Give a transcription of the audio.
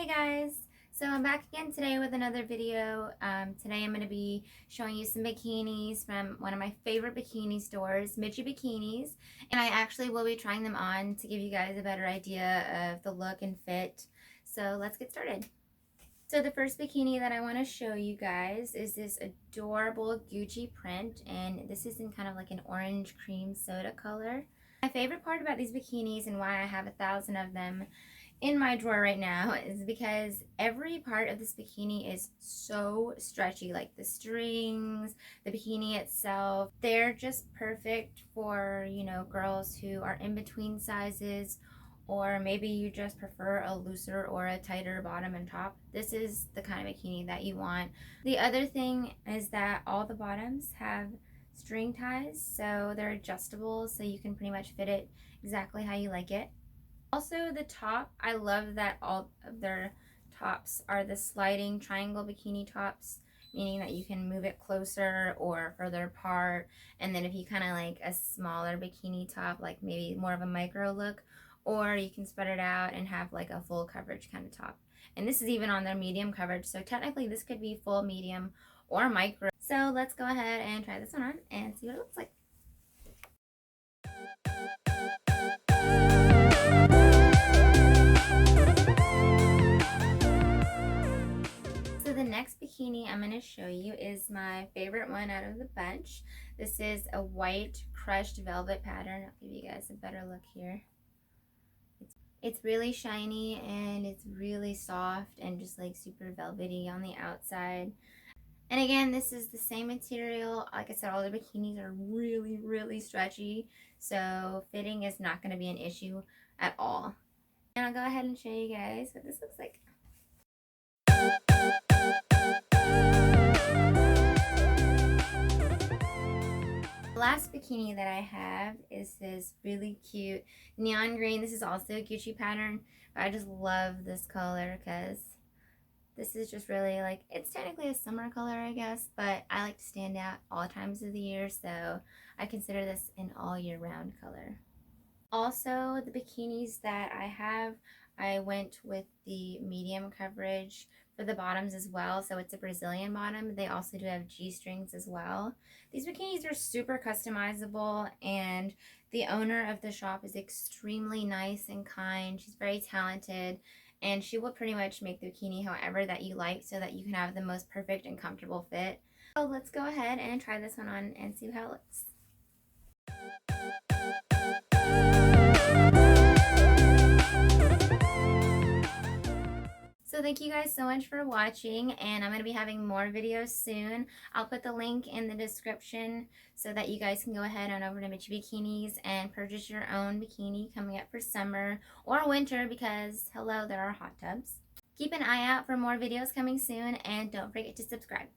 Hey guys, so I'm back again today with another video. Today I'm going to be showing you some bikinis from one of my favorite bikini stores, Michibikinis, and I actually will be trying them on to give you guys a better idea of the look and fit. So let's get started. So the first bikini that I want to show you guys is this adorable Gucci print, and this is in kind of like an orange cream soda color. My favorite part about these bikinis and why I have 1,000 of them in my drawer right now is because every part of this bikini is so stretchy, like the strings, the bikini itself. They're just perfect for, girls who are in between sizes, or maybe you just prefer a looser or a tighter bottom and top. This is the kind of bikini that you want. The other thing is that all the bottoms have string ties, so they're adjustable, so you can pretty much fit it exactly how you like it. Also, the top, I love that all of their tops are the sliding triangle bikini tops, meaning that you can move it closer or further apart. And then if you kind of like a smaller bikini top, like maybe more of a micro look, or you can spread it out and have like a full coverage kind of top. And this is even on their medium coverage, so technically this could be full, medium, or micro. So let's go ahead and try this one on and see what it looks like. So the next bikini I'm going to show you is my favorite one out of the bunch. This is a white crushed velvet pattern. I'll give you guys a better look here. It's really shiny and it's really soft and just like super velvety on the outside. And again, this is the same material. Like I said, all the bikinis are really, really stretchy, so fitting is not going to be an issue at all. And I'll go ahead and show you guys what this looks like. The last bikini that I have is this really cute neon green. This is also a Gucci pattern, but I just love this color because this is just really like, it's technically a summer color, I guess, but I like to stand out all times of the year, so I consider this an all year round color. Also, the bikinis that I have, I went with the medium coverage for the bottoms as well. So it's a Brazilian bottom. They also do have G-strings as well. These bikinis are super customizable, and the owner of the shop is extremely nice and kind. She's very talented, and she will pretty much make the bikini however that you like so that you can have the most perfect and comfortable fit. So let's go ahead and try this one on and see how it looks. So thank you guys so much for watching, and I'm going to be having more videos soon. I'll put the link in the description so that you guys can go ahead on over to Michibikinis and purchase your own bikini coming up for summer or winter, because hello, there are hot tubs. Keep an eye out for more videos coming soon, and don't forget to subscribe.